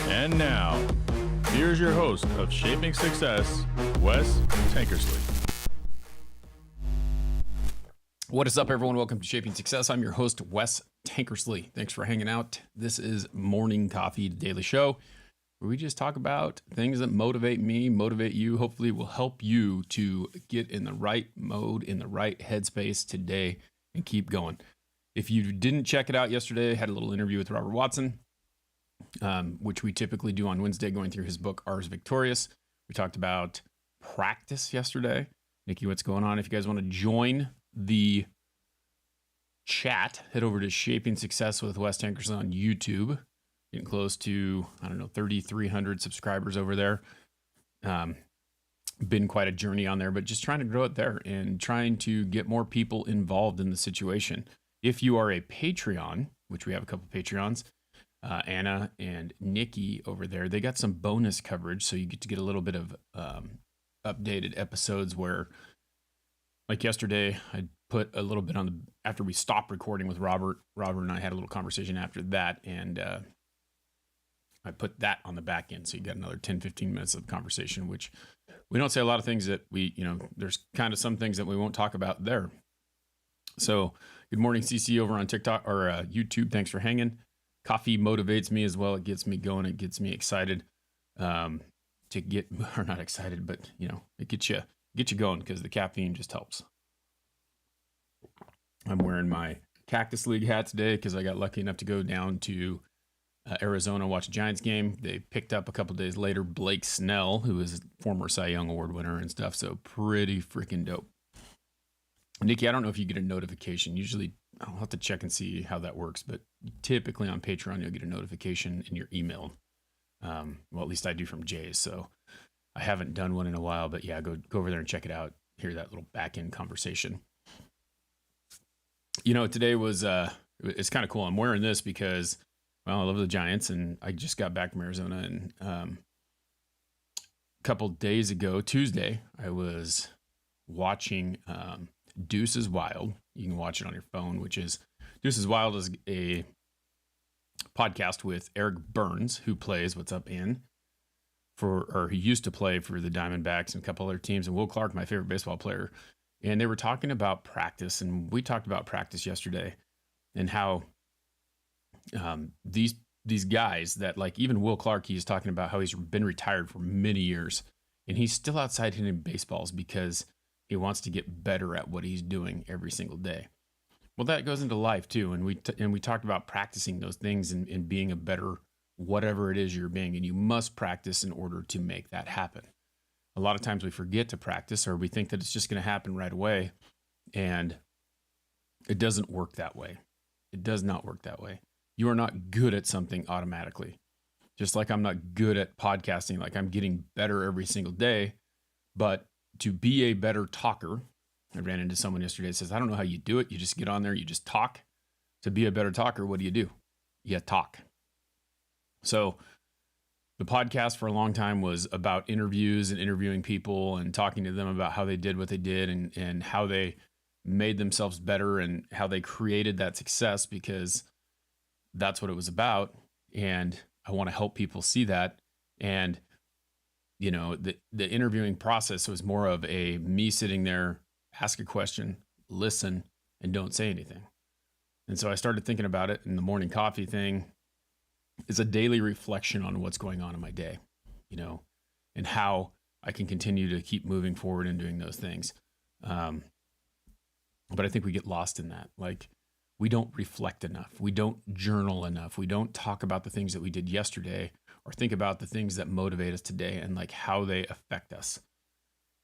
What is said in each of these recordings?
And now, here's your host of Shaping Success, Wes Tankersley. What is up, everyone? Welcome to Shaping Success. I'm your host, Wes Tankersley. Thanks for hanging out. This is Morning Coffee, the daily show, where we just talk about things that motivate me, motivate you, hopefully will help you to get in the right mode, in the right headspace today and keep going. If you didn't check it out yesterday, I had a little interview with Robert Watson, which we typically do on Wednesday, going through his book, Ars Victorious. We talked about practice yesterday. Nikki, what's going on? If you guys want to join the chat, head over to Shaping Success with Wes Tankersley on YouTube. Getting close to, 3,300 subscribers over there. Been quite a journey on there, but just trying to grow it there and trying to get more people involved in the situation. If you are a Patreon, which we have a couple Patreons, Anna and Nikki over there, they got some bonus coverage. So you get to get a little bit of updated episodes where, like yesterday, I put a little bit on the, after we stopped recording with Robert and I had a little conversation after that. And I put that on the back end. So you got another 10, 15 minutes of conversation, which we don't say a lot of things that we, there's kind of some things that we won't talk about there. So good morning, CC over on TikTok or YouTube. Thanks for hanging. Coffee motivates me as well. It gets me going. It gets me excited to get, or not excited, but it gets you going because the caffeine just helps. I'm wearing my Cactus League hat today because I got lucky enough to go down to Arizona, watch a Giants game. They picked up a couple days later Blake Snell, who is a former Cy Young Award winner and stuff. So pretty freaking dope. Nikki, I don't know if you get a notification. Usually I'll have to check and see how that works, but typically on Patreon, you'll get a notification in your email. Well, at least I do from Jay's. So I haven't done one in a while, but yeah, go over there and check it out. Hear that little back end conversation. Today was, it's kind of cool. I'm wearing this because, well, I love the Giants and I just got back from Arizona and a couple days ago, Tuesday, I was watching Deuce is Wild. You can watch it on your phone, which is Deuce is Wild is a podcast with Eric Burns, who plays What's Up In or he used to play for the Diamondbacks and a couple other teams, and Will Clark, my favorite baseball player. And they were talking about practice, and we talked about practice yesterday and how these guys that, like, even Will Clark, he's talking about how he's been retired for many years and he's still outside hitting baseballs because he wants to get better at what he's doing every single day. Well, that goes into life too. And we talked about practicing those things and being a better, whatever it is you're being, and you must practice in order to make that happen. A lot of times we forget to practice, or we think that it's just going to happen right away. And it doesn't work that way. It does not work that way. You are not good at something automatically. Just like I'm not good at podcasting, like I'm getting better every single day, but to be a better talker, I ran into someone yesterday that says, I don't know how you do it. You just get on there, you just talk. To be a better talker, what do? You talk. So the podcast for a long time was about interviews and interviewing people and talking to them about how they did what they did and how they made themselves better and how they created that success, because that's what it was about. And I want to help people see that. And the interviewing process was more of me sitting there, ask a question, listen, and don't say anything. And so I started thinking about it, and the morning coffee thing is a daily reflection on what's going on in my day, and how I can continue to keep moving forward and doing those things. But I think we get lost in that. Like, we don't reflect enough. We don't journal enough. We don't talk about the things that we did yesterday or think about the things that motivate us today and like how they affect us.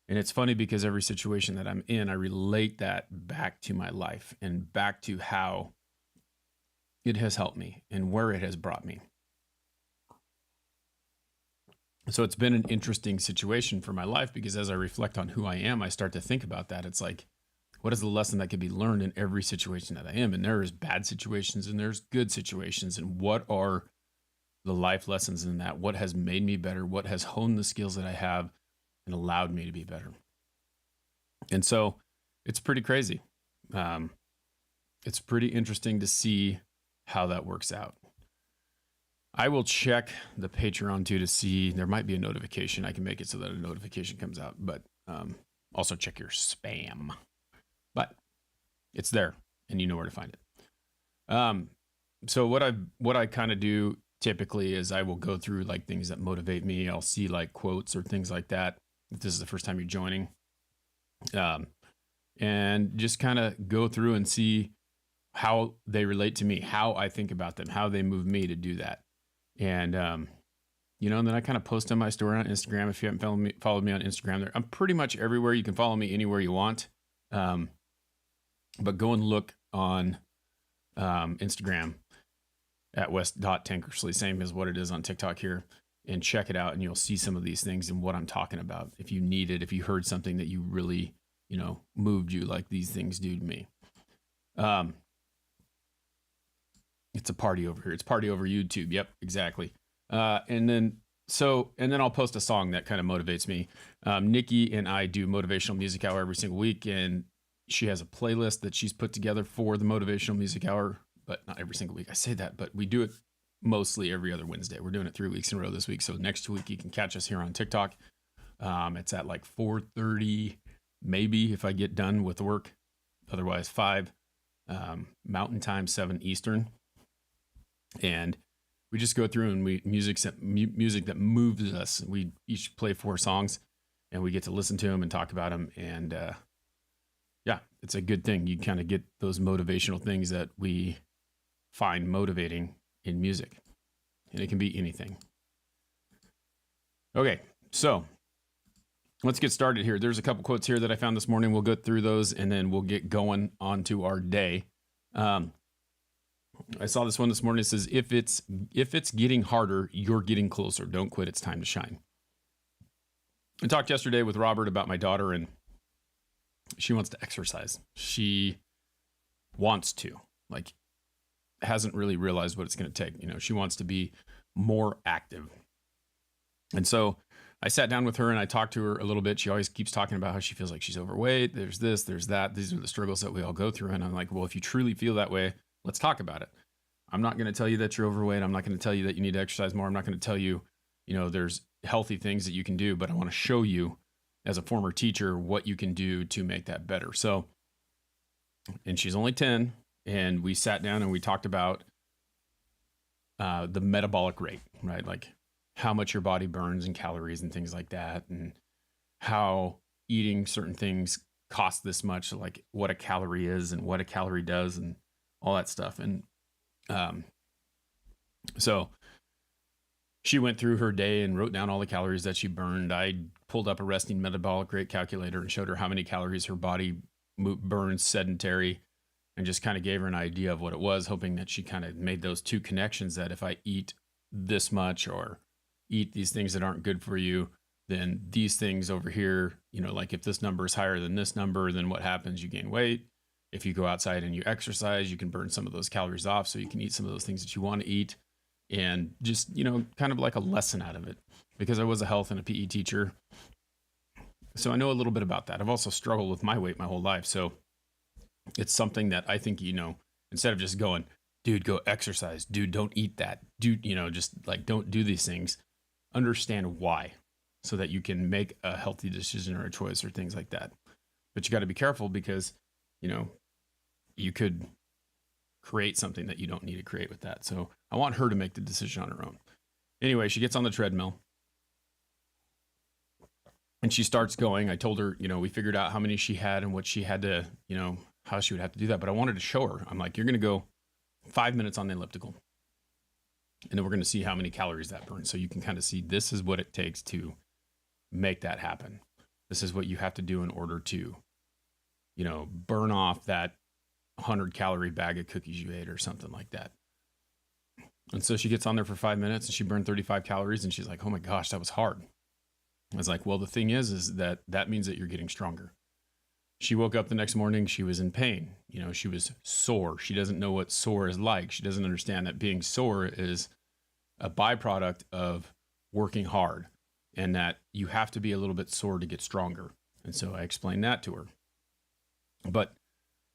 And it's funny because every situation that I'm in, I relate that back to my life and back to how it has helped me and where it has brought me. So it's been an interesting situation for my life, because as I reflect on who I am, I start to think about that. It's like, what is the lesson that can be learned in every situation that I am? And there is bad situations and there's good situations. And what are the life lessons in that? What has made me better? What has honed the skills that I have and allowed me to be better? And so it's pretty crazy. It's pretty interesting to see how that works out. I will check the Patreon too to see. There might be a notification. I can make it so that a notification comes out, but also check your spam. But it's there, and you know where to find it. So what I kind of do typically is I will go through like things that motivate me. I'll see like quotes or things like that. If this is the first time you're joining, and just kind of go through and see how they relate to me, how I think about them, how they move me to do that. And, and then I kind of post on my story on Instagram. If you haven't followed me on Instagram there, I'm pretty much everywhere. You can follow me anywhere you want. But go and look on, Instagram at wes.tankersley, same as what it is on TikTok here, and check it out. And you'll see some of these things and what I'm talking about. If you need it, if you heard something that you really, moved you like these things do to me. It's a party over here. It's party over YouTube. Yep, exactly. And then I'll post a song that kind of motivates me. Nikki and I do motivational music hour every single week, and she has a playlist that she's put together for the motivational music hour, but not every single week. I say that, but we do it mostly every other Wednesday. We're doing it 3 weeks in a row this week. So next week you can catch us here on TikTok. It's at like 4:30, maybe if I get done with work. Otherwise 5 Mountain Time, 7 Eastern. And we just go through and music that moves us. We each play 4 songs, and we get to listen to them and talk about them. And yeah, it's a good thing. You kind of get those motivational things that we find motivating in music, and it can be anything. Okay, so let's get started here. There's a couple quotes here that I found this morning. We'll go through those, and then we'll get going onto our day. I saw this one this morning. It says, if it's getting harder, you're getting closer. Don't quit. It's time to shine. I talked yesterday with Robert about my daughter, and she wants to exercise. She wants to, hasn't really realized what it's going to take. She wants to be more active. And so I sat down with her and I talked to her a little bit. She always keeps talking about how she feels like she's overweight. There's this, there's that. These are the struggles that we all go through. And I'm like, well, if you truly feel that way, let's talk about it. I'm not going to tell you that you're overweight. I'm not going to tell you that you need to exercise more. I'm not going to tell you, there's healthy things that you can do, but I want to show you as a former teacher what you can do to make that better. So, and she's only 10, and we sat down and we talked about the metabolic rate, right? Like how much your body burns in calories and things like that, and how eating certain things cost this much, like what a calorie is and what a calorie does and all that stuff. And so she went through her day and wrote down all the calories that she burned. I pulled up a resting metabolic rate calculator and showed her how many calories her body burns sedentary, and just kind of gave her an idea of what it was, hoping that she kind of made those two connections, that if I eat this much or eat these things that aren't good for you, then these things over here, like if this number is higher than this number, then what happens? You gain weight. If you go outside and you exercise, you can burn some of those calories off, so you can eat some of those things that you want to eat. And just, kind of like a lesson out of it, because I was a health and a PE teacher. So I know a little bit about that. I've also struggled with my weight my whole life. So it's something that I think, instead of just going, dude, go exercise, dude, don't eat that, dude, just like, don't do these things, understand why, so that you can make a healthy decision or a choice or things like that. But you got to be careful, because, you could create something that you don't need to create with that. So I want her to make the decision on her own. Anyway, she gets on the treadmill and she starts going. I told her, we figured out how many she had and what she had to, how she would have to do that. But I wanted to show her. I'm like, you're going to go 5 minutes on the elliptical, and then we're going to see how many calories that burns. So you can kind of see, this is what it takes to make that happen. This is what you have to do in order to, burn off that 100-calorie bag of cookies you ate or something like that. And so she gets on there for 5 minutes and she burned 35 calories, and she's like, oh my gosh, that was hard. I was like, well, the thing is that means that you're getting stronger. She woke up the next morning, she was in pain. She was sore. She doesn't know what sore is like. She doesn't understand that being sore is a byproduct of working hard, and that you have to be a little bit sore to get stronger. And so I explained that to her. But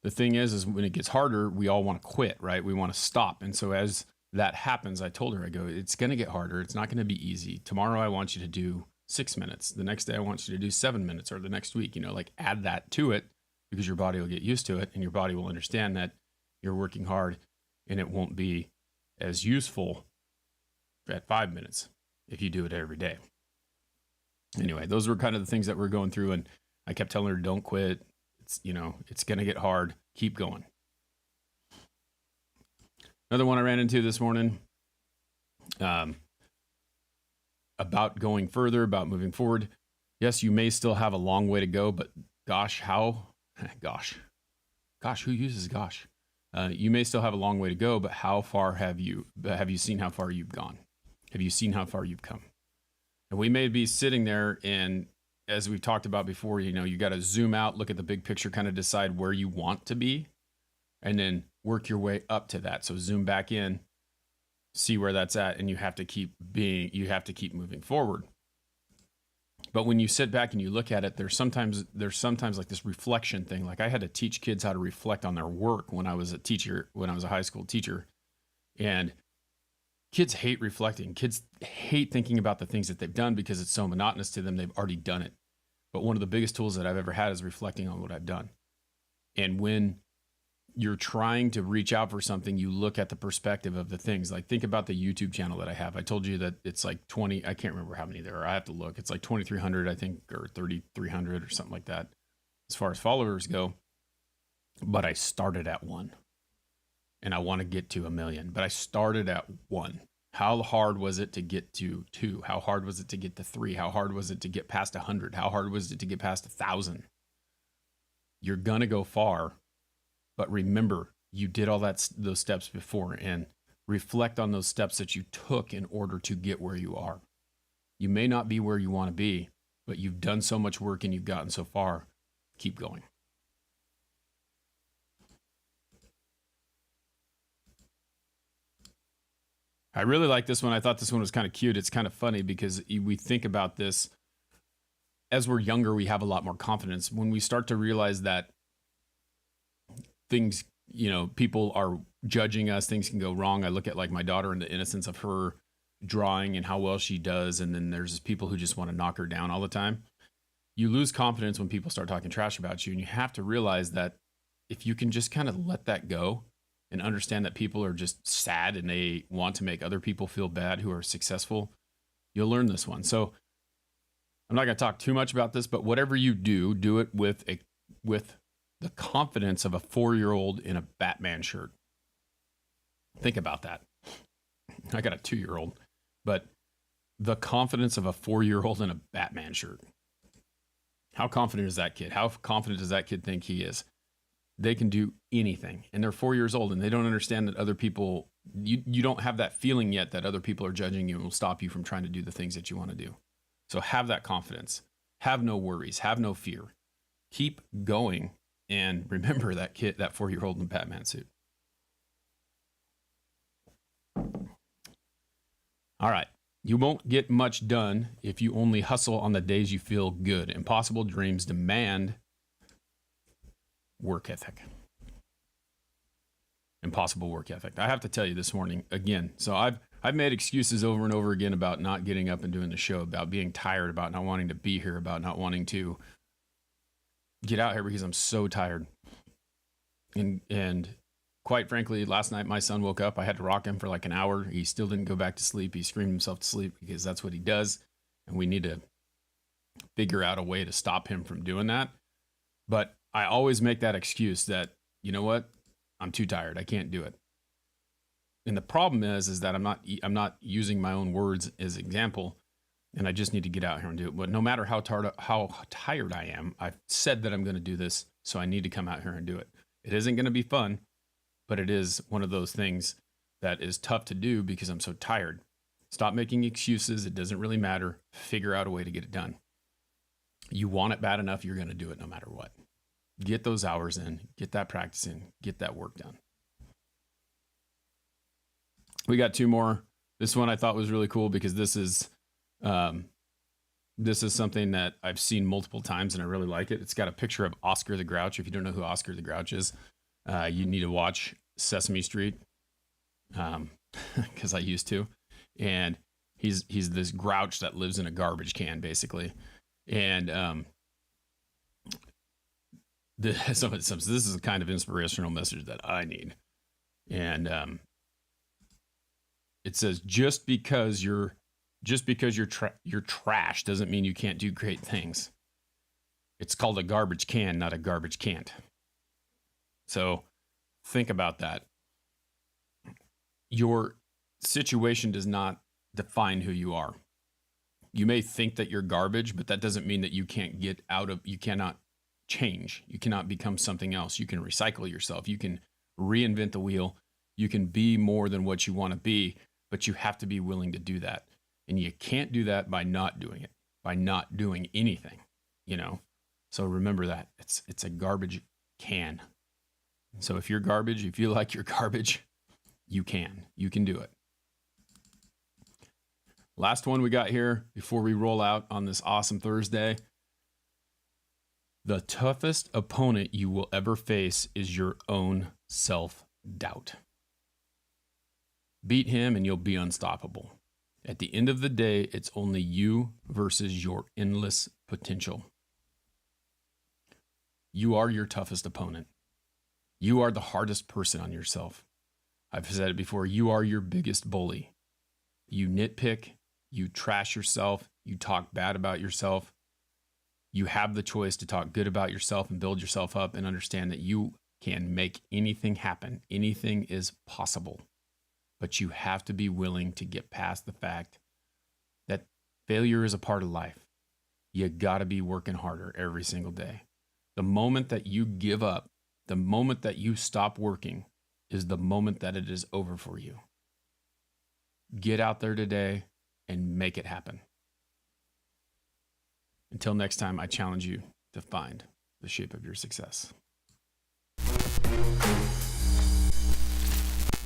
the thing is when it gets harder, we all want to quit, right? We want to stop. And so as that happens, I told her, I go, it's going to get harder. It's not going to be easy. Tomorrow, I want you to do 6 minutes. The next day, I want you to do 7 minutes, or the next week, like add that to it, because your body will get used to it, and your body will understand that you're working hard, and it won't be as useful at 5 minutes if you do it every day. Anyway, those were kind of the things that we're going through, and I kept telling her, don't quit. It's, it's going to get hard. Keep going. Another one I ran into this morning, about going further, about moving forward. Yes, you may still have a long way to go, but gosh, who uses gosh? You may still have a long way to go, but how far have you seen how far you've gone? Have you seen how far you've come? And we may be sitting there, and as we've talked about before, you got to zoom out, look at the big picture, kind of decide where you want to be, and then work your way up to that. So zoom back in, see where that's at, and you have to keep moving forward. But when you sit back and you look at it, there's sometimes like this reflection thing. Like I had to teach kids how to reflect on their work when I was a high school teacher. And kids hate reflecting. Kids hate thinking about the things that they've done because it's so monotonous to them. They've already done it. But one of the biggest tools that I've ever had is reflecting on what I've done. And when you're trying to reach out for something, you look at the perspective of the things. Like think about the YouTube channel that I have. I told you that it's like 20, I can't remember how many there are. I have to look. It's like 2,300, I think, or 3,300 or something like that as far as followers go. But I started at 1. And I want to get to 1 million, but I started at 1. How hard was it to get to 2? How hard was it to get to 3? How hard was it to get past 100? How hard was it to get past 1,000? You're going to go far, but remember, you did all those steps before, and reflect on those steps that you took in order to get where you are. You may not be where you want to be, but you've done so much work and you've gotten so far. Keep going. I really like this one. I thought this one was kind of cute. It's kind of funny because we think about this as we're younger, we have a lot more confidence. When we start to realize that things, people are judging us, things can go wrong. I look at like my daughter and the innocence of her drawing and how well she does. And then there's people who just want to knock her down all the time. You lose confidence when people start talking trash about you. And you have to realize that if you can just kind of let that go, and understand that people are just sad and they want to make other people feel bad who are successful, you'll learn this one. So I'm not going to talk too much about this, but whatever you do, do it with the confidence of a 4-year-old in a Batman shirt. Think about that. I got a 2-year-old, but the confidence of a 4-year-old in a Batman shirt. How confident is that kid? How confident does that kid think he is? They can do anything, and they're 4 years old, and they don't understand that other people, you don't have that feeling yet that other people are judging you and will stop you from trying to do the things that you want to do. So have that confidence, have no worries, have no fear, keep going. And remember that kid, that 4-year-old in the Batman suit. All right. You won't get much done if you only hustle on the days you feel good. Impossible dreams demand work ethic. Impossible work ethic. I have to tell you this morning again. So I've made excuses over and over again about not getting up and doing the show, about being tired, about not wanting to be here, about not wanting to get out here because I'm so tired. And quite frankly, last night my son woke up. I had to rock him for like an hour. He still didn't go back to sleep. He screamed himself to sleep because that's what he does. And we need to figure out a way to stop him from doing that. But I always make that excuse that, you know what? I'm too tired. I can't do it. And the problem is that I'm not using my own words as example, and I just need to get out here and do it. But no matter how tired I am, I've said that I'm going to do this, so I need to come out here and do it. It isn't going to be fun, but it is one of those things that is tough to do because I'm so tired. Stop making excuses. It doesn't really matter. Figure out a way to get it done. You want it bad enough, you're going to do it no matter what. Get those hours in, get that practice in, get that work done. We got 2 more. This one I thought was really cool because this is something that I've seen multiple times and I really like it. It's got a picture of Oscar the Grouch. If you don't know who Oscar the Grouch is, you need to watch Sesame Street. because I used to. And he's this grouch that lives in a garbage can, basically. And this is the kind of inspirational message that I need. And it says, just because you're trash doesn't mean you can't do great things. It's called a garbage can, not a garbage can't. So think about that. Your situation does not define who you are. You may think that you're garbage, but that doesn't mean that you cannot change. You cannot become something else. You can recycle yourself. You can reinvent the wheel. You can be more than what you want to be, but you have to be willing to do that. And you can't do that by not doing it, by not doing anything, So remember that. It's a garbage can. So if you're garbage, you feel like you're garbage, you can do it. Last one we got here before we roll out on this awesome Thursday. The toughest opponent you will ever face is your own self-doubt. Beat him and you'll be unstoppable. At the end of the day, it's only you versus your endless potential. You are your toughest opponent. You are the hardest person on yourself. I've said it before, you are your biggest bully. You nitpick, you trash yourself, you talk bad about yourself. You have the choice to talk good about yourself and build yourself up and understand that you can make anything happen. Anything is possible. But you have to be willing to get past the fact that failure is a part of life. You got to be working harder every single day. The moment that you give up, the moment that you stop working is the moment that it is over for you. Get out there today and make it happen. Until next time, I challenge you to find the shape of your success.